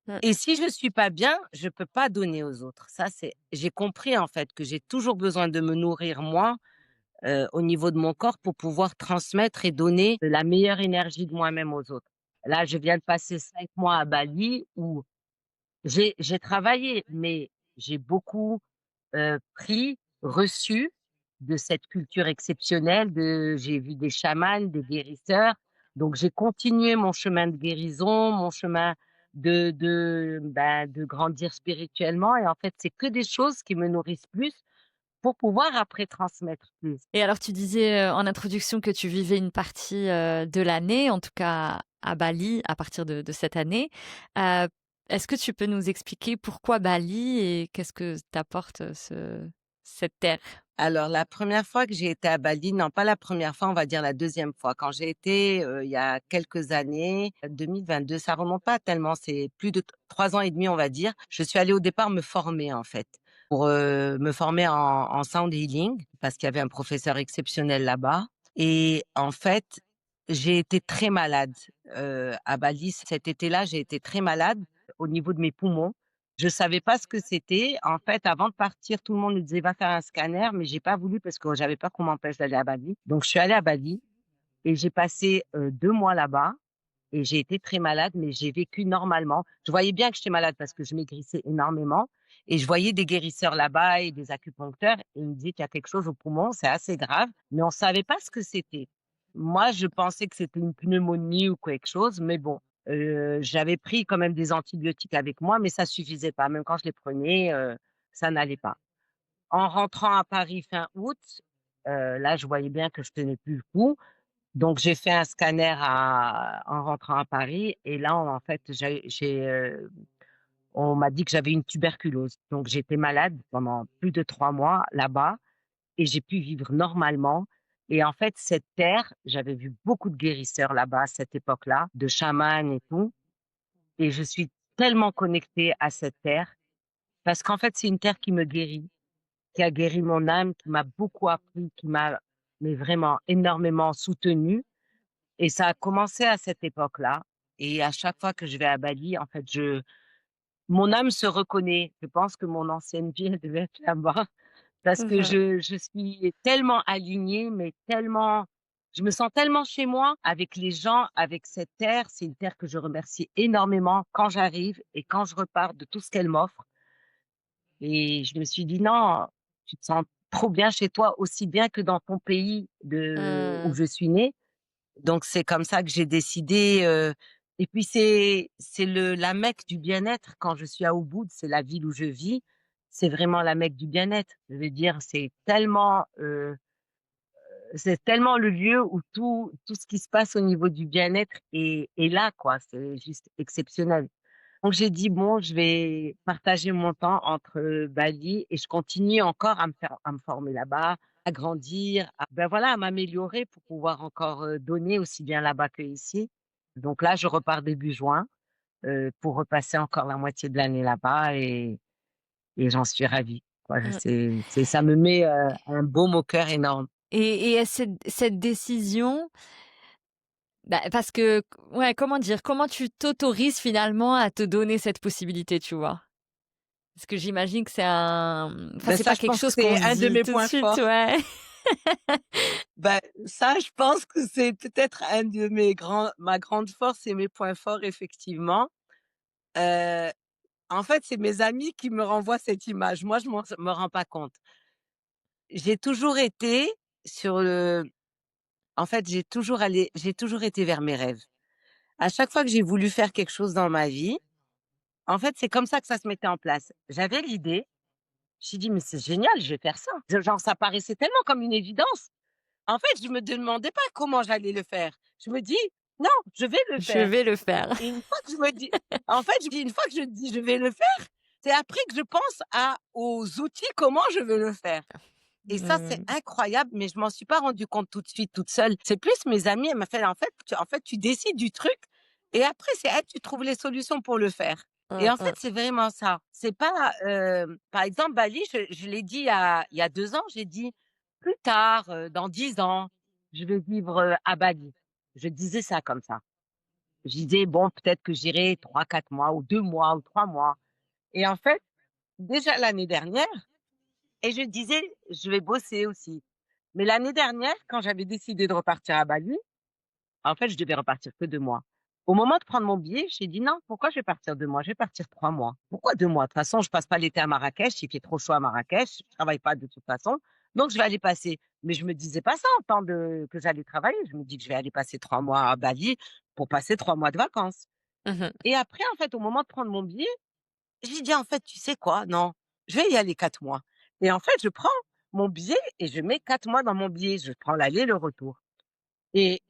Mmh. Et si je suis pas bien, je peux pas donner aux autres. Ça, c'est j'ai compris, en fait, que j'ai toujours besoin de me nourrir moi, au niveau de mon corps pour pouvoir transmettre et donner de la meilleure énergie de moi-même aux autres. Là, je viens de passer 5 mois à Bali où j'ai travaillé, mais j'ai beaucoup, pris, reçu de cette culture exceptionnelle j'ai vu des chamans, des guérisseurs, donc j'ai continué mon chemin de guérison, mon chemin de grandir spirituellement et en fait, c'est que des choses qui me nourrissent plus pour pouvoir après transmettre plus. Et alors tu disais, en introduction que tu vivais une partie, de l'année, en tout cas à Bali à partir de cette année. Heu, Est-ce que tu peux nous expliquer pourquoi Bali et qu'est-ce que t'apporte, cette terre? Alors la première fois que j'ai été à Bali, non pas la première fois, on va dire la deuxième fois. Quand j'ai été, il y a quelques années, 2022, ça remonte pas tellement, c'est plus de 3 ans et demi, on va dire. Je suis allée au départ me former en fait, pour, me former en sound healing parce qu'il y avait un professeur exceptionnel là-bas et en fait, j'ai été très malade, à Bali cet été-là, j'ai été très malade au niveau de mes poumons. Je savais pas ce que c'était. En fait, avant de partir, tout le monde me disait: «Va faire un scanner», mais j'ai pas voulu parce que j'avais peur qu'on m'empêche d'aller à Bali. Donc je suis allée à Bali et j'ai passé, 2 mois là-bas et j'ai été très malade, mais j'ai vécu normalement. Je voyais bien que j'étais malade parce que je maigrissais énormément et je voyais des guérisseurs là-bas et des acupuncteurs et ils me disaient qu'il y a quelque chose au poumon, c'est assez grave, mais on savait pas ce que c'était. Moi, je pensais que c'était une pneumonie ou quelque chose, mais bon, j'avais pris quand même des antibiotiques avec moi, mais ça suffisait pas. Même quand je les prenais, ça n'allait pas. En rentrant à Paris fin août, là, je voyais bien que je tenais plus le coup. Donc j'ai fait un scanner en rentrant à Paris et là, en fait, on m'a dit que j'avais une tuberculose. Donc j'étais malade pendant plus de 3 mois là-bas et j'ai pu vivre normalement et en fait, cette terre, j'avais vu beaucoup de guérisseurs là-bas à cette époque-là, de chamans et tout et je suis tellement connectée à cette terre parce qu'en fait, c'est une terre qui me guérit, qui a guéri mon âme, qui m'a beaucoup appris, qui m'a mais vraiment énormément soutenue. Et ça a commencé à cette époque-là et à chaque fois que je vais à Bali, en fait, je mon âme se reconnaît. Je pense que mon ancienne vie, elle devait être là-bas parce que Mmh. je suis tellement alignée, mais tellement je me sens tellement chez moi avec les gens, avec cette terre. C'est une terre que je remercie énormément quand j'arrive et quand je repars de tout ce qu'elle m'offre et je me suis dit: «Non, tu te sens trop bien chez toi, aussi bien que dans ton pays de où Mmh. je suis née». Donc c'est comme ça que j'ai décidé, et puis c'est le la Mecque du bien-être. Quand je suis à Ubud, c'est la ville où je vis, c'est vraiment la Mecque du bien-être. Je veux dire, c'est tellement le lieu où tout ce qui se passe au niveau du bien-être est là, quoi. C'est juste exceptionnel. Donc j'ai dit: «Bon, je vais partager mon temps entre, Bali» et je continue encore à me former là-bas, à grandir, voilà, à m'améliorer pour pouvoir encore, donner aussi bien là-bas qu'ici. Donc là, je repars début juin, pour repasser encore la moitié de l'année là-bas et j'en suis ravie. Voilà, Mmh. c'est ça me met, un baume au cœur énorme. Et cette décision, bah, parce que ouais, comment dire? Comment tu t'autorises finalement à te donner cette possibilité, tu vois? Parce que j'imagine que enfin, Ben c'est ça, pas je quelque pense que chose qu'on c'est se un de dit mes tout de points suite, forts. ouais. Bah, ça, je pense que c'est peut-être un de mes grands ma grande force et mes points forts effectivement. Heu, En fait, c'est mes amis qui me renvoient cette image. Moi, je me rends pas compte. J'ai toujours été sur le en fait, j'ai toujours été vers mes rêves. À chaque fois que j'ai voulu faire quelque chose dans ma vie, en fait, c'est comme ça que ça se mettait en place. J'avais l'idée, j'ai dit: «Mais c'est génial, je vais faire ça». Genre, ça paraissait tellement comme une évidence. En fait, je me demandais pas comment j'allais le faire. Je me dis: «Non, je vais le Je faire» vais le faire. et une fois que je me dis en fait, je dis une fois que je dis: «Je vais le faire», c'est après que je pense aux outils, comment je veux le faire et ça, c'est Mmh. incroyable, mais je m'en suis pas rendu compte tout de suite, toute seule. C'est plus mes amies, elles m'a fait: En fait, tu décides du truc et après, c'est elle, tu trouves les solutions pour le faire» et Mmh en fait, mh. c'est vraiment ça. C'est pas, par exemple, Bali, je l'ai dit il y a 2 ans, j'ai dit: «Plus tard, dans 10 ans, je vais vivre, à Bali». Je disais ça comme ça. Je disais: «Bon, peut-être que j'irai 3 4 mois ou 2 mois ou 3 mois» et en fait, déjà l'année dernière et je disais: «Je vais bosser aussi». Mais l'année dernière, quand j'avais décidé de repartir à Bali, en fait, je devais repartir que 2 mois. Au moment de prendre mon billet, j'ai dit: «Non, pourquoi je vais partir 2 mois? Je vais partir 3 mois. Pourquoi 2 mois? De toute façon, je passe pas l'été à Marrakech, il fait trop chaud à Marrakech, je travaille pas de toute façon, donc je vais aller passer». Mais je me disais pas ça en temps de que j'allais travailler. Je me dis que je vais aller passer 3 mois à Bali pour passer 3 mois de vacances. Mmh. Et après, en fait, au moment de prendre mon billet, j'ai dit: «En fait, tu sais quoi? Non, je vais y aller 4 mois» et en fait, je prends mon billet et je mets 4 mois dans mon billet. Je prends l'aller, le retour et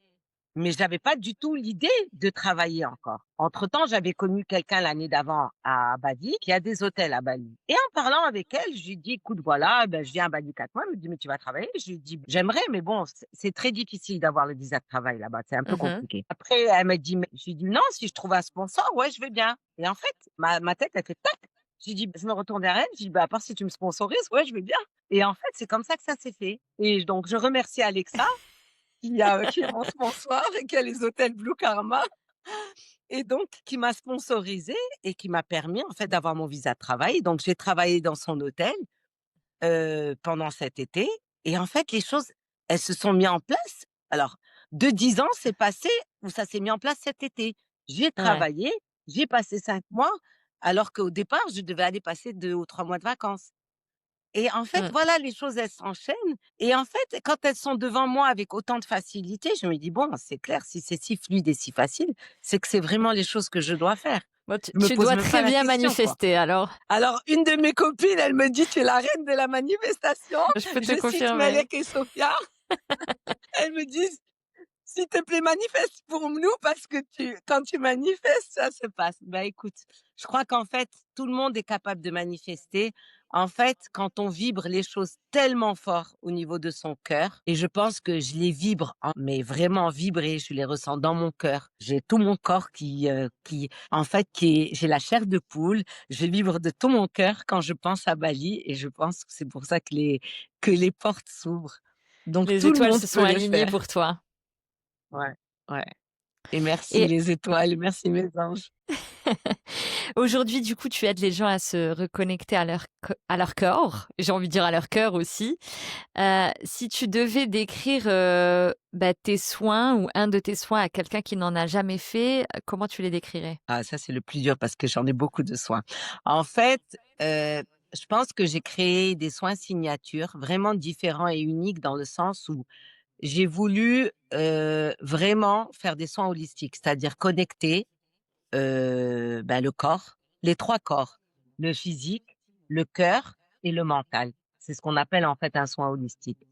Mais j'avais pas du tout l'idée de travailler encore. Entre-temps, j'avais connu quelqu'un l'année d'avant à Bali, qui a des hôtels à Bali. Et en parlant avec elle, je lui dis: «Écoute, voilà, ben, je viens à Bali 4 mois». Elle me dit: «Mais tu vas travailler?» Je lui dis: «J'aimerais, mais bon, c'est très difficile d'avoir le visa de travail là-bas, c'est un peu Mmh. compliqué». Après, elle m'a dit: «Mais» je lui dis: «Non, si je trouve un sponsor, ouais, je vais bien». Et en fait, ma tête, elle fait tac. J'ai dit je me retourne vers elle, je dis: «Bah, à part si tu me sponsorises, ouais, je veux bien». Et en fait, c'est comme ça que ça s'est fait. Et donc je remercie Alexa qui a mon sponsor et qui a les hôtels Blue Karma et donc qui m'a sponsorisée et qui m'a permis en fait d'avoir mon visa de travail. Donc j'ai travaillé dans son hôtel, pendant cet été et en fait les choses, elles se sont mis en place. Alors de 10 ans, c'est passé où ça s'est mis en place cet été. J'ai Ouais. travaillé, j'ai passé 5 mois alors qu'au départ, je devais aller passer 2 ou 3 mois de vacances. Et en fait, Mmh. voilà, les choses, elles s'enchaînent et en fait, quand elles sont devant moi avec autant de facilité, je me dis: «Bon, c'est clair, si c'est si fluide et si facile, c'est que c'est vraiment les choses que je dois faire». Bon, tu Je me tu pose dois même pas très la bien question, quoi. manifester alors. Alors une de mes copines, elle me dit: «Tu es la reine de la manifestation». Je peux te Je cite confirmer. Malek et Sophia. Elles me disent: «S'il te plaît, manifeste pour nous parce que quand tu manifestes, ça se passe». Bah, écoute, je crois qu'en fait, tout le monde est capable de manifester. En fait, quand on vibre les choses tellement fort au niveau de son cœur et je pense que je les vibre, mais vraiment vibrer, je les ressens dans mon cœur. J'ai tout mon corps qui en fait, j'ai la chair de poule, je vibre de tout mon cœur quand je pense à Bali et je pense que c'est pour ça que les portes s'ouvrent. Donc Les tout le étoiles monde se sont peut le alignées faire. pour toi. Ouais, ouais. Et merci Et les étoiles, merci mes anges. aujourd'hui, du coup, tu aides les gens à se reconnecter à leur corps, j'ai envie de dire à leur cœur aussi. Si tu devais décrire, bah, tes soins ou un de tes soins à quelqu'un qui n'en a jamais fait, comment tu les décrirais? Ah ça, c'est le plus dur parce que j'en ai beaucoup de soins. En fait, je pense que j'ai créé des soins signatures vraiment différents et uniques dans le sens où j'ai voulu, vraiment faire des soins holistiques, c'est-à-dire connecter, bah, le corps, les 3 corps, le physique, le cœur et le mental. C'est ce qu'on appelle en fait un soin holistique.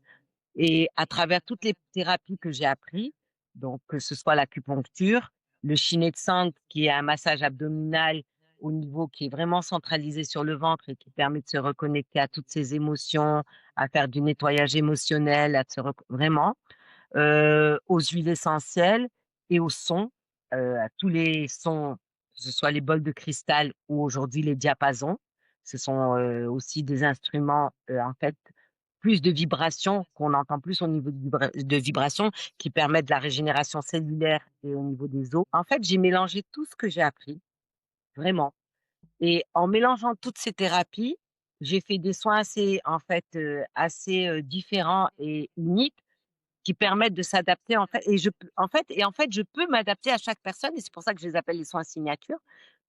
Et à travers toutes les thérapies que j'ai appris, donc que ce soit l'acupuncture, le Shinetsang qui est un massage abdominal au niveau qui est vraiment centralisé sur le ventre et qui permet de se reconnecter à toutes ses émotions, à faire du nettoyage émotionnel, à se rec vraiment, aux huiles essentielles et aux sons, à tous les sons, que ce soit les bols de cristal ou aujourd'hui les diapasons. Ce sont, aussi des instruments, en fait, plus de vibrations, qu'on entend plus au niveau de vibrations qui permettent de la régénération cellulaire et au niveau des os. En fait, j'ai mélangé tout ce que j'ai appris, vraiment et en mélangeant toutes ces thérapies, j'ai fait des soins assez, en fait, assez, différents et uniques qui permettent de s'adapter en fait, je peux m'adapter à chaque personne et c'est pour ça que je les appelle les soins signature.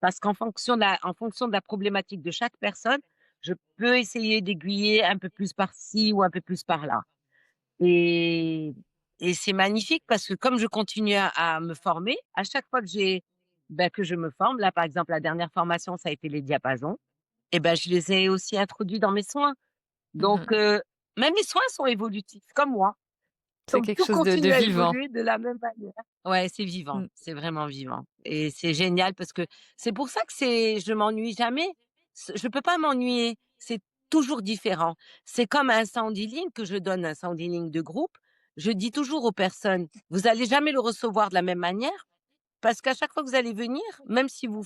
Parce qu'en fonction de la problématique de chaque personne, je peux essayer d'aiguiller un peu plus par-ci ou un peu plus par-là. Et et c'est magnifique parce que comme je continue à me former, à chaque fois que je me forme, là, par exemple, la dernière formation, ça a été les diapasons et ben, je les ai aussi introduits dans mes soins. Mmh. Donc même mes soins sont évolutifs comme moi. C'est Donc quelque tout chose de continue à vivant. évoluer de la même manière. Ouais, c'est vivant, Mmh. c'est vraiment vivant et c'est génial parce que c'est pour ça que je m'ennuie jamais. Je peux pas m'ennuyer, c'est toujours différent. C'est comme un sound healing que je donne, un sound healing de groupe. Je dis toujours aux personnes: «Vous allez jamais le recevoir de la même manière parce qu'à chaque fois que vous allez venir, même si vous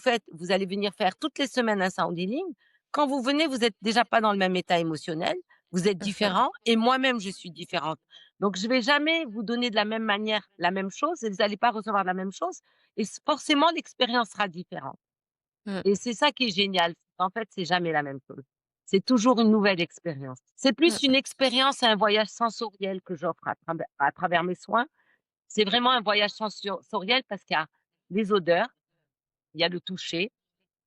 allez venir faire toutes les semaines un sound healing, quand vous venez, vous êtes déjà pas dans le même état émotionnel, vous êtes Mmh. différents et moi-même je suis différente. Donc je vais jamais vous donner de la même manière la même chose et vous allez pas recevoir la même chose et forcément l'expérience sera différente Mmh. et c'est ça qui est génial. En fait, c'est jamais la même chose. C'est toujours une nouvelle expérience. C'est plus Mmh. une expérience et un voyage sensoriel que j'offre à travers mes soins. C'est vraiment un voyage sensoriel parce qu'il y a les odeurs, il y a le toucher,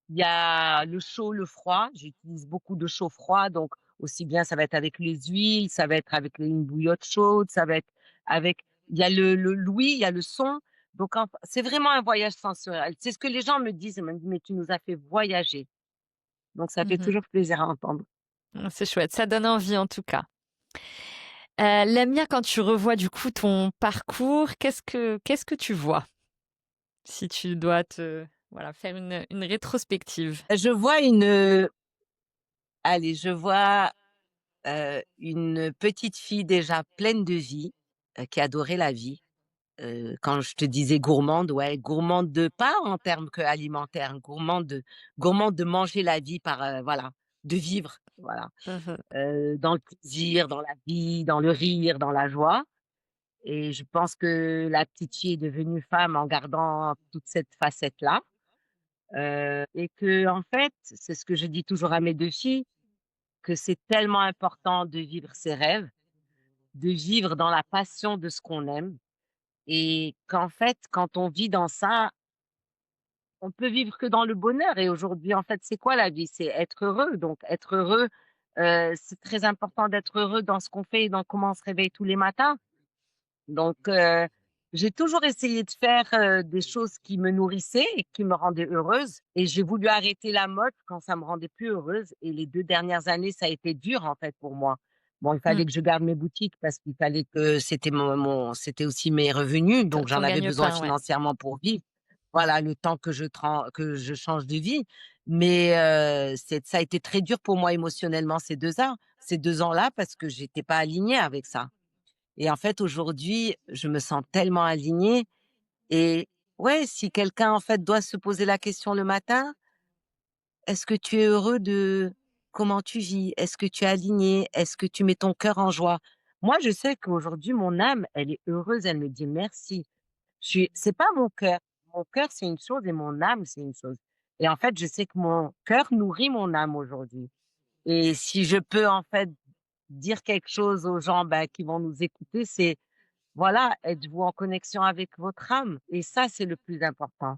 il y a le chaud, le froid. J'utilise beaucoup de chaud-froid, donc aussi bien ça va être avec les huiles, ça va être avec une bouillotte chaude, ça va être avec il y a l'ouïe, il y a le son. Donc c'est vraiment un voyage sensoriel. C'est ce que les gens me disent, ils me disent: «Mais tu nous as fait voyager». Donc ça fait Mmh. toujours plaisir à entendre. C'est chouette, ça donne envie en tout cas. Lamia, quand tu revois du coup ton parcours, qu'est-ce que tu vois? Si tu dois te voilà, faire une rétrospective. Je vois allez, je vois, une petite fille déjà pleine de vie, qui adorait la vie. Quand je te disais gourmande, ouais, gourmande de pas en termes que alimentaires, gourmande de manger la vie par, voilà, de vivre, voilà, Mmh. dans le plaisir, dans la vie, dans le rire, dans la joie et je pense que la petite fille est devenue femme en gardant toute cette facette-là, et qu'en fait, c'est ce que je dis toujours à mes 2 filles, que c'est tellement important de vivre ses rêves, de vivre dans la passion de ce qu'on aime et qu'en fait, quand on vit dans ça, on peut vivre que dans le bonheur et aujourd'hui, en fait, c'est quoi la vie? C'est être heureux, donc être heureux, c'est très important d'être heureux dans ce qu'on fait et dans comment on se réveille tous les matins. Donc j'ai toujours essayé de faire, des choses qui me nourrissaient et qui me rendaient heureuse et j'ai voulu arrêter la mode quand ça me rendait plus heureuse et les 2 dernières années, ça a été dur, en fait, pour moi. Bon, il Mmh. fallait que je garde mes boutiques parce qu'il fallait que c'était aussi mes revenus, Ton donc j'en ton avais besoin gagne-pain, ouais. financièrement pour vivre. Voilà, le temps que je change de vie. Mais ça a été très dur pour moi émotionnellement ces 2 ans-là parce que j'étais pas alignée avec ça. Et en fait, aujourd'hui, je me sens tellement alignée et ouais, si quelqu'un, en fait, doit se poser la question le matin: «Est-ce que tu es heureux de comment tu vis? Est-ce que tu es aligné? Est-ce que tu mets ton cœur en joie?» Moi, je sais qu'aujourd'hui, mon âme, elle est heureuse, elle me dit: «Merci». C'est pas mon cœur. Mon cœur, c'est une chose et mon âme, c'est une chose. Et en fait, je sais que mon cœur nourrit mon âme aujourd'hui. Et si je peux, en fait, dire quelque chose aux gens, bah, qui vont nous écouter, c'est voilà, êtes-vous en connexion avec votre âme? Et ça, c'est le plus important.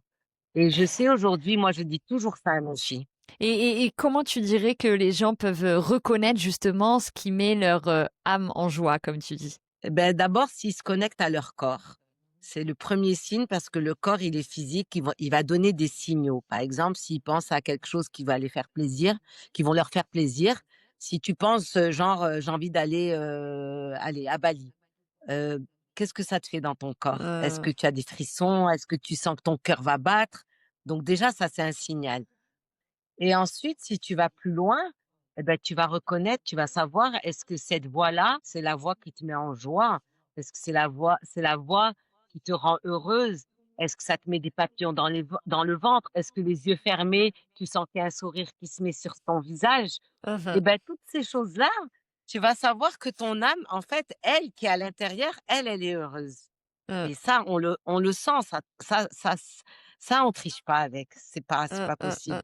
Et je sais aujourd'hui, moi, je dis toujours ça à mes filles. Et comment tu dirais que les gens peuvent, reconnaître justement ce qui met leur, âme en joie, comme tu dis? Eh ben, d'abord, s'ils se connectent à leur corps. C'est le premier signe parce que le corps, il est physique, il va donner des signaux. Par exemple, s'ils pensent à quelque chose qui va les faire plaisir, qui vont leur faire plaisir. Si tu penses, genre, j'ai envie d'aller, aller à Bali, heu, qu'est-ce que ça te fait dans ton corps? Est-ce que tu as des frissons? Est-ce que tu sens que ton cœur va battre? Donc déjà, ça, c'est un signal. Et ensuite, si tu vas plus loin, eh ben, tu vas reconnaître, tu vas savoir, est-ce que cette voix-là, c'est la voix qui te met en joie? Est-ce que c'est la voix qui te rend heureuse? Est-ce que ça te met des papillons dans le ventre? Est-ce que les yeux fermés, tu sens qu'il y a un sourire qui se met sur ton visage? Mmh Et mh. ben, toutes ces choses-là, tu vas savoir que ton âme, en fait, elle qui est à l'intérieur, elle est heureuse. Mmh. Et ça, on le sent, ça, on triche pas avec. C'est Mmh, pas mmh, possible. mmh,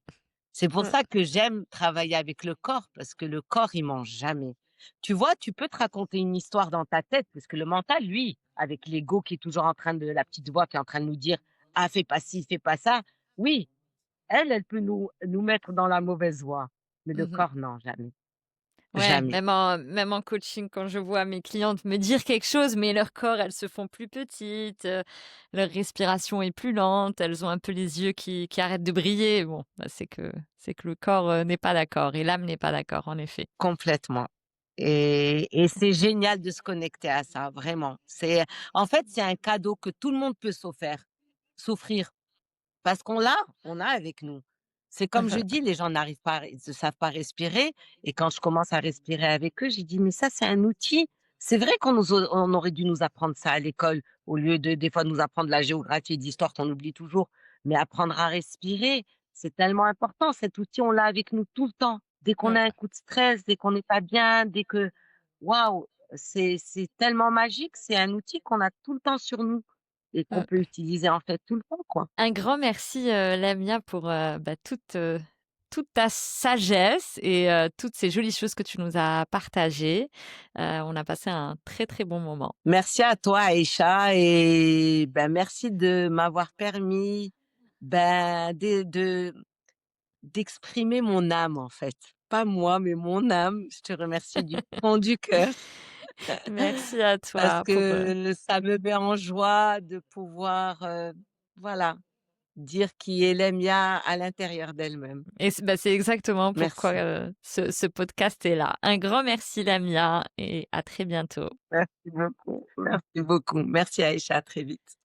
C'est pour mmh. ça que j'aime travailler avec le corps, parce que le corps, il ment jamais. Tu vois, tu peux te raconter une histoire dans ta tête, parce que le mental, lui, avec l'ego qui est toujours en train de la petite voix qui est en train de nous dire: «Ah, fais pas ci, fais pas ça». Oui, elle peut nous mettre dans la mauvaise voie, mais le Mmh. corps, non, jamais, Ouais, jamais. même en coaching, quand je vois mes clientes me dire quelque chose, mais leur corps, elles se font plus petites, leur respiration est plus lente, elles ont un peu les yeux qui arrêtent de briller. Bon, bah, c'est que le corps, n'est pas d'accord et l'âme n'est pas d'accord, en effet. Complètement. Et c'est génial de se connecter à ça, vraiment. En fait, c'est un cadeau que tout le monde peut s'offrir. Parce on l'a avec nous. C'est comme je dis, les gens n'arrivent pas, ils ne savent pas respirer et quand je commence à respirer avec eux, j'ai dit: «Mais ça, c'est un outil». C'est vrai on aurait dû nous apprendre ça à l'école au lieu de des fois nous apprendre la géographie et de l'histoire qu'on oublie toujours. Mais apprendre à respirer, c'est tellement important. Cet outil, on l'a avec nous tout le temps. Dès qu'on Mmh, a un coup de stress, dès qu'on n'est pas bien, waouh, c'est tellement magique. C'est un outil qu'on a tout le temps sur nous et qu'on peut mmh. utiliser, en fait, tout le temps, quoi. Un grand merci, Lamia pour, bah, toute ta sagesse et toutes ces jolies choses que tu nous as partagées. On a passé un très, très bon moment. Merci à toi, Aïcha, et ben, merci de m'avoir permis, ben, d'exprimer mon âme, en fait. Pas moi, mais mon âme. Je te remercie du fond du cœur Merci à parce toi pour, que ça me met en joie de pouvoir, voilà, dire qui est Lamia à l'intérieur d'elle-même. Et c'est exactement pourquoi, Merci. ce podcast est là. Un grand merci Lamia et à très bientôt. Merci beaucoup. Merci beaucoup. Merci Aïcha, à très vite.